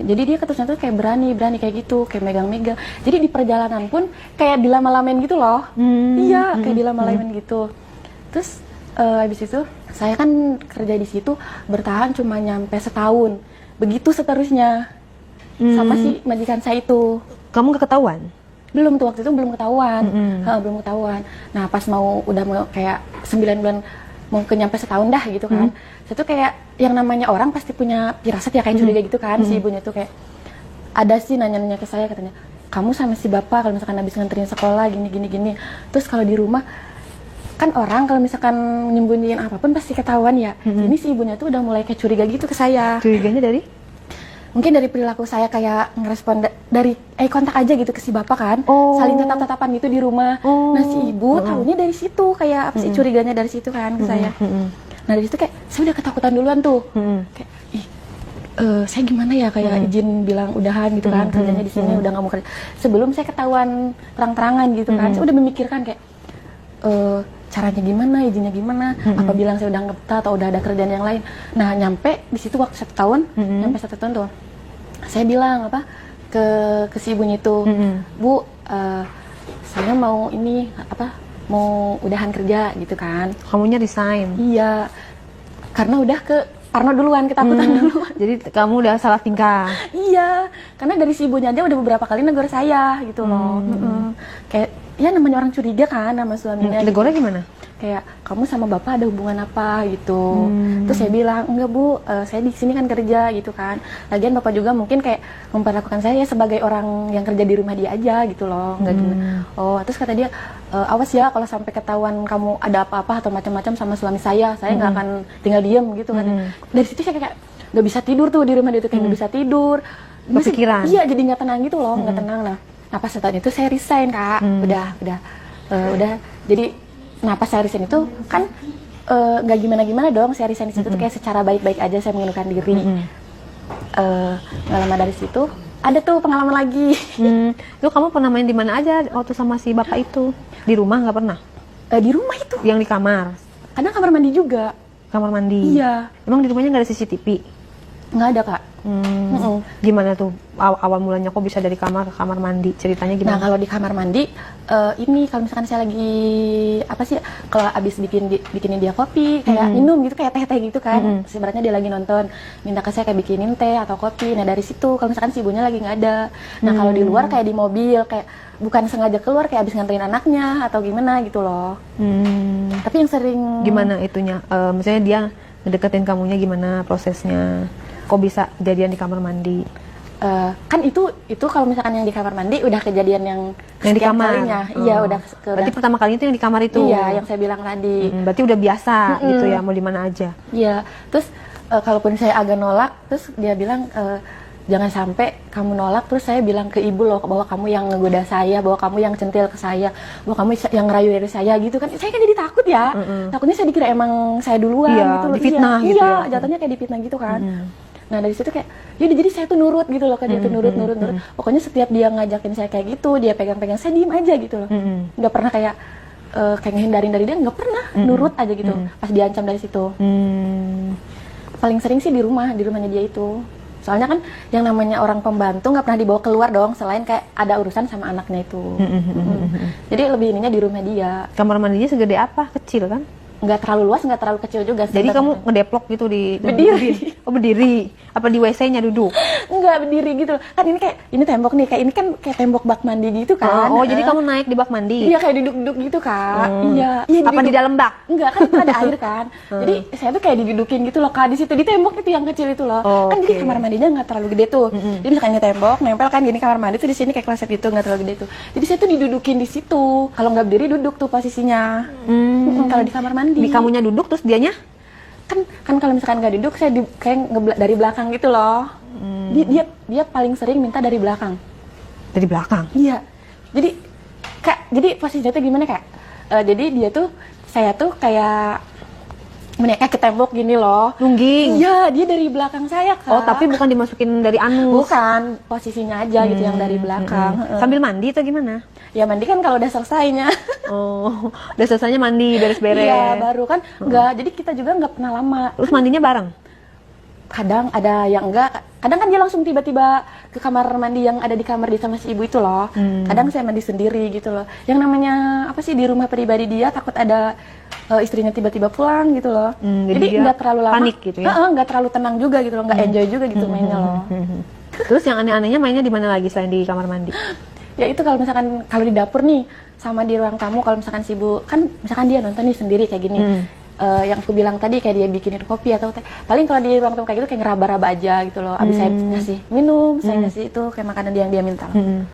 Jadi dia ketusnya tuh kayak berani kayak gitu, kayak megang-megang. Jadi di perjalanan pun kayak dilama-lamain gitu loh. Iya, kayak dilama-lamain gitu. Terus habis itu saya kan kerja di situ bertahan cuma nyampe setahun. Begitu seterusnya. Sama si majikan saya itu. Kamu gak ketahuan? Belum tuh, waktu itu belum ketahuan. Belum ketahuan. Nah, pas udah mau kayak 9 bulan mau ke nyampe setahun dah gitu kan. Saya tuh kayak yang namanya orang pasti punya firasat ya, kayak curiga gitu kan. Si ibunya tuh kayak ada sih nanya-nanya ke saya, katanya, "Kamu sama si bapak kalau misalkan habis nganterin sekolah gini. Terus kalau di rumah kan orang kalau misalkan nyembunyiin apapun pasti ketahuan ya." Ini si ibunya tuh udah mulai kayak curiga gitu ke saya. Curiganya dari? Mungkin dari perilaku saya kayak ngerespon dari kontak aja gitu ke si bapak kan. Saling tatap-tatapan gitu di rumah. Nah, si ibu tahunya dari situ, kayak apa sih curiganya dari situ kan ke saya. Nah, dari situ kayak saya udah ketakutan duluan tuh. Kayak saya gimana ya, kayak izin bilang udahan gitu kan, kerjanya di sini udah nggak mau kerja. Sebelum saya ketahuan terang-terangan gitu kan, saya udah memikirkan kayak caranya gimana, izinnya gimana, apa bilang saya udah nggak betah atau udah ada kerjaan yang lain. Nah, nyampe di situ waktu 1 tahun, nyampe 1 tahun tuh, saya bilang apa ke si ibunya itu, "Bu, saya mau ini apa, mau udahan kerja gitu kan." Kamunya resign? Iya, karena udah ke Parno duluan, ketakutan duluan. Jadi kamu udah salah tingkah? Iya, karena dari si ibunya aja udah beberapa kali negur saya gitu loh. Kayak ya namanya orang curiga kan sama suaminya. Negornya gitu. gimana? Kayak, "Kamu sama bapak ada hubungan apa?" gitu. Terus saya bilang, "Enggak Bu, saya di sini kan kerja gitu kan. Lagian bapak juga mungkin kayak memperlakukan saya sebagai orang yang kerja di rumah dia aja gitu loh." Enggak gimana. Oh, terus kata dia, "Awas ya kalau sampai ketahuan kamu ada apa-apa atau macam-macam sama suami saya nggak akan tinggal diem gitu kan." Dari situ saya kayak nggak bisa tidur tuh di rumah dia tuh, kayak nggak bisa tidur. Kepikiran? Iya, jadi nggak tenang gitu loh, nggak tenang. Nah, pas setahun itu saya resign Kak. Udah. Jadi pas saya resign itu kan nggak gimana-gimana dong, saya resign di situ tuh kayak secara baik-baik aja saya mengundurkan diri. Nggak lama dari situ ada tuh pengalaman lagi. Lu kamu pernah main di mana aja waktu sama si bapak itu? Di rumah nggak pernah? Di rumah itu. Yang di kamar? Kadang kamar mandi juga. Kamar mandi? Iya. Emang di rumahnya nggak ada CCTV? Nggak ada Kak. Gimana tuh awal mulanya kok bisa dari kamar ke kamar mandi? Ceritanya gimana? Nah, kalau di kamar mandi ini kalau misalkan saya lagi apa sih, kalau abis bikinin dia kopi kayak minum gitu, kayak teh gitu kan, sebenarnya dia lagi nonton minta ke saya kayak bikinin teh atau kopi. Nah, dari situ kalau misalkan si ibunya lagi nggak ada. Nah, kalau di luar kayak di mobil kayak bukan sengaja keluar kayak abis nganterin anaknya atau gimana gitu loh. Tapi yang sering gimana itunya, misalnya dia ngedeketin kamunya, gimana prosesnya? Kok bisa kejadian di kamar mandi? Kan itu kalau misalkan yang di kamar mandi udah kejadian yang di kamar kalinya. Iya, berarti pertama kali itu yang di kamar itu? Iya, yang saya bilang tadi. Berarti udah biasa gitu ya, mau di mana aja? Iya, terus kalaupun saya agak nolak, terus dia bilang jangan sampai kamu nolak terus saya bilang ke ibu loh bahwa kamu yang ngegoda saya, bahwa kamu yang centil ke saya, bahwa kamu yang ngerayu dari saya gitu kan. Saya kan jadi takut ya. Takutnya saya dikira emang saya duluan gitu loh. Difitnah gitu ya. Iya, jatuhnya kayak difitnah gitu kan. Nah, dari situ kayak yaudah, jadi saya tuh nurut gitu loh, kayak dia tuh nurut. Pokoknya setiap dia ngajakin saya kayak gitu, dia pegang-pegang, saya diem aja gitu loh. Nggak pernah kayak ngehindarin dari dia, nggak pernah, nurut aja gitu. Pas diancam dari situ. Paling sering sih di rumahnya dia itu. Soalnya kan yang namanya orang pembantu nggak pernah dibawa keluar dong, selain kayak ada urusan sama anaknya itu. Jadi lebih ininya di rumah dia. Kamar mandinya segede apa? Kecil kan? Nggak terlalu luas, nggak terlalu kecil juga. Jadi kamu ngedeplok gitu di berdiri. Oh, berdiri. Apa di WC-nya duduk? Enggak, berdiri gitu. Kan ini tembok nih, kayak ini kan kayak tembok bak mandi gitu kan. Oh, jadi kamu naik di bak mandi? Iya, kayak duduk-duduk gitu Kak. Iya. Apa di dalam bak? Enggak, kan itu ada air kan. Jadi saya tuh kayak didudukin gitu loh Kak, di situ di tembok itu yang kecil itu loh. Kan jadi kamar mandinya nggak terlalu gede tuh. Jadi misalkan ini tembok nempel kan gini, kamar mandi tuh di sini kayak kloset itu nggak terlalu gede tuh. Jadi saya tuh didudukin di situ. Kalau nggak berdiri duduk tuh posisinya. Kalau di kamar mandi. Di kamunya duduk terus dianya? Kan kalau misalkan nggak duduk saya kayak dari belakang gitu loh. Dia paling sering minta dari belakang. Dari belakang? Iya. Jadi posisinya tuh gimana Kak? Jadi saya tuh kayak kayak ke tembok gini loh. Nungging? Iya, dia dari belakang saya Kak. Oh, tapi bukan dimasukin dari anus? Bukan, posisinya aja gitu yang dari belakang. Sambil mandi atau gimana? Ya mandi kan kalau udah selesainya. Oh, udah selesainya mandi, beres-beres. Iya, baru kan. Enggak, jadi kita juga nggak pernah lama. Terus mandinya bareng? kadang ada yang enggak, kadang kan dia langsung tiba-tiba ke kamar mandi yang ada di kamar dia sama si ibu itu loh. Kadang saya mandi sendiri gitu loh. Yang namanya apa sih, di rumah pribadi dia takut ada istrinya tiba-tiba pulang gitu loh. Jadi nggak terlalu lama, panik gitu ya. nggak terlalu tenang juga gitu loh, nggak enjoy juga gitu mainnya loh. Terus yang aneh-anehnya mainnya di mana lagi selain di kamar mandi? Ya itu kalau misalkan kalau di dapur nih sama di ruang tamu, kalau misalkan si ibu kan misalkan dia nonton nih sendiri kayak gini. Yang aku bilang tadi kayak dia bikinin kopi atau teh, paling kalau di ruang tamu kayak gitu kayak ngeraba-raba aja gitu loh. Abis saya ngasih minum, saya ngasih itu kayak makanan yang dia minta.